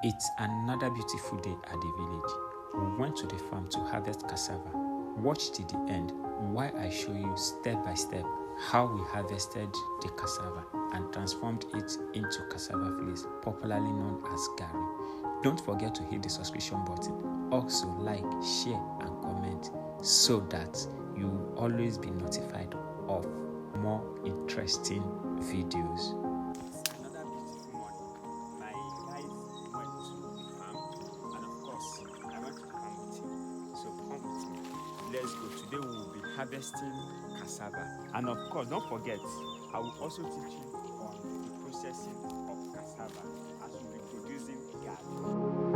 It's another beautiful day at the village. We went to the farm to harvest cassava. Watch till the end while I show you step by step how we harvested the cassava and transformed it into cassava flakes, popularly known as Garri. Don't forget to hit the subscription button. Also like, share and comment so that you will always be notified of more interesting videos. Another beautiful morning. My guys went to the farm and of course I want to come with you. So come with me. Let's go. Today we will be harvesting cassava. And of course, don't forget, I will also teach you on the processing of cassava as we'll be producing garri.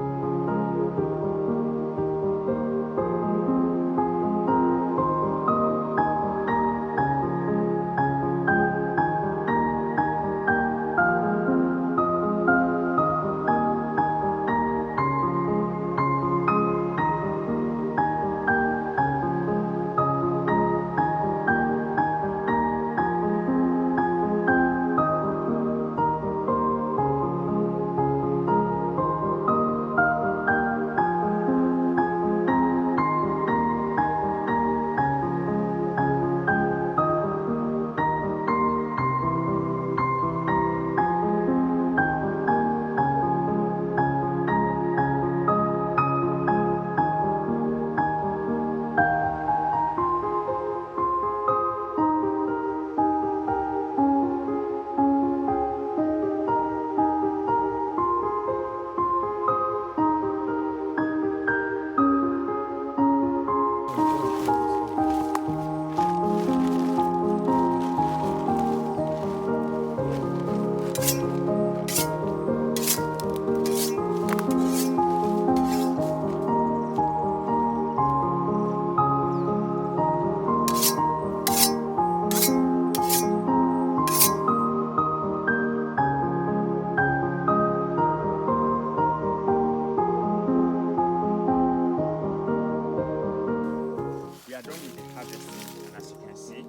We are done with the harvesting, and as you can see,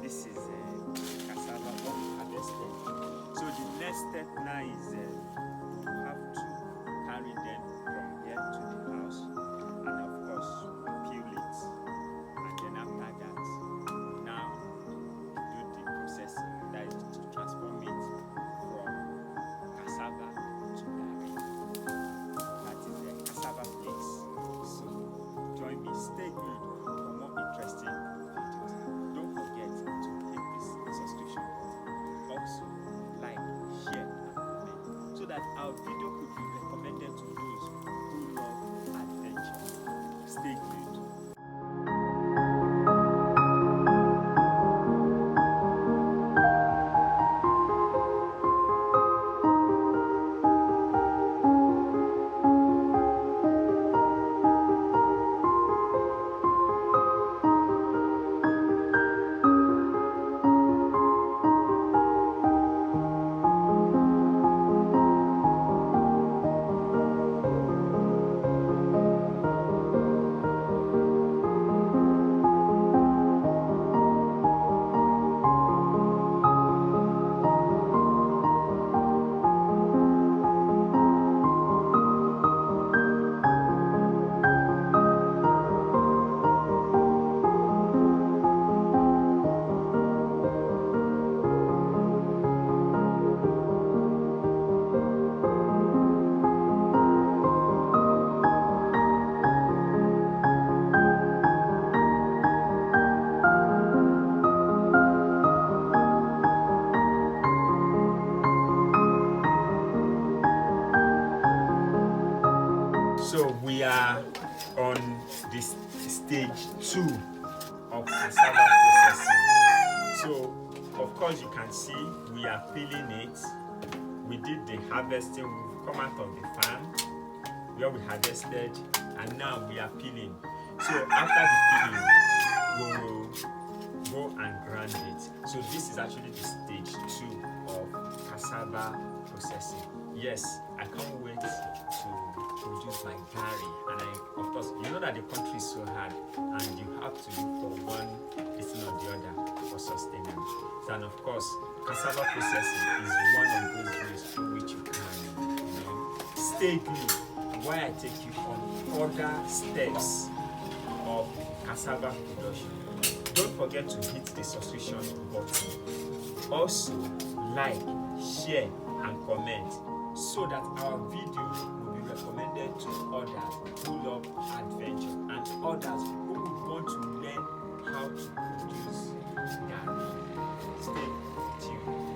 this is cassava what we harvested. So the next step now is we have to carry them from here to the house and of course peel it, and then after that now do the processing, that is to transform it from cassava to garri. That is the cassava flakes. So join me, stay good for more interesting videos. Don't forget to hit this subscription button. Also like, share and comment so that our video could be recommended to those who love adventure. Stay good. So we are on this stage 2 of cassava processing. So of course you can see we are peeling it. We did the harvesting. We've come out of the farm where we harvested and now we are peeling. So after the peeling we will go and grind it. So this is actually the stage 2 of cassava processing. Yes, I can't wait to produce my garri, and of course you know that the country is so hard and you have to look for one thing or the other for sustenance. So, and of course cassava processing is one of those ways through which you can stay tuned while I take you on other steps of cassava production. Don't forget to hit the subscription button. Also, like, share, and comment so that our videos will be recommended to others who love adventure and others who would want to learn how to produce garri. Stay tuned.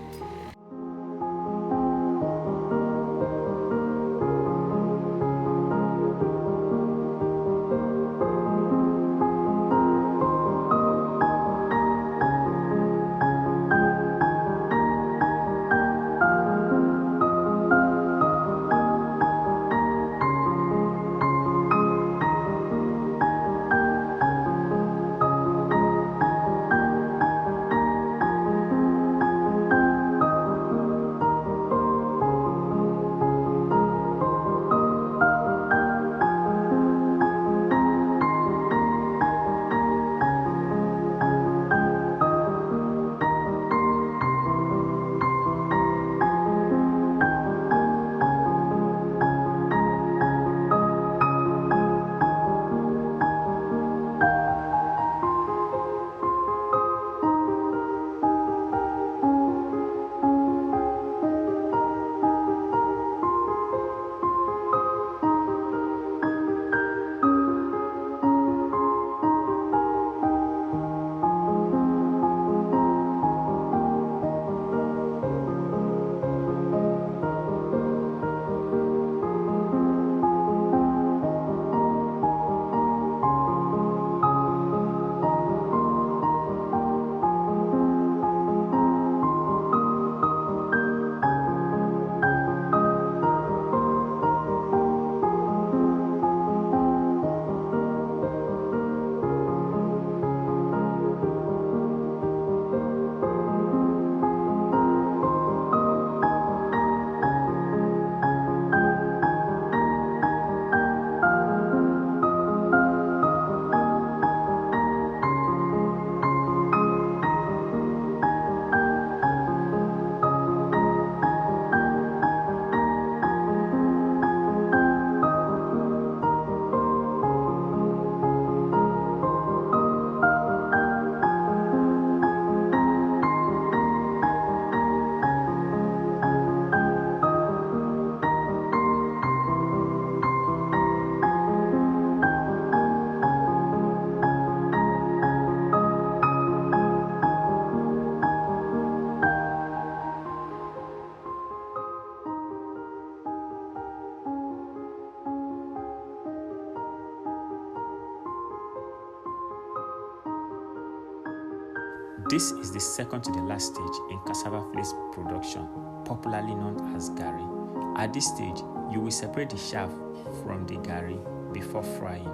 This is the second to the last stage in cassava flakes production, popularly known as garri. At this stage, you will separate the chaff from the garri before frying.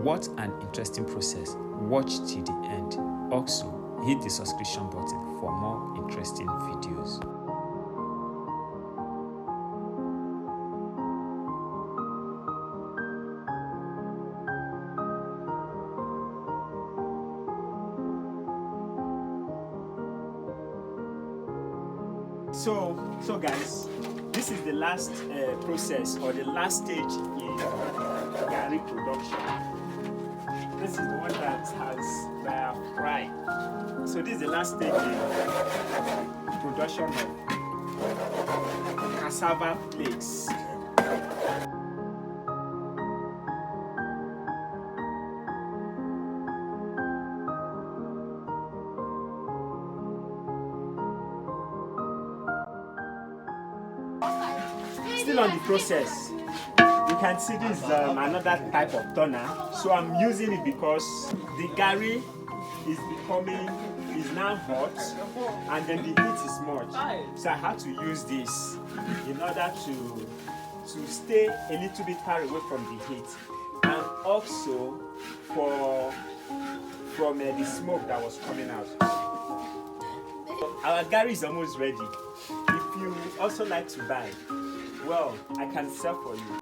What an interesting process. Watch till the end. Also, hit the subscription button for more interesting videos. So guys, this is the last process or the last stage in garri production. This is the one that has fried. So this is the last stage in production of cassava flakes. Still on the process, you can see this is another type of toner. So I'm using it because the garri is now hot, and then the heat is much. So I had to use this in order to stay a little bit far away from the heat, and also from the smoke that was coming out. Our garri is almost ready. If you also like to buy, well, I can sell for you.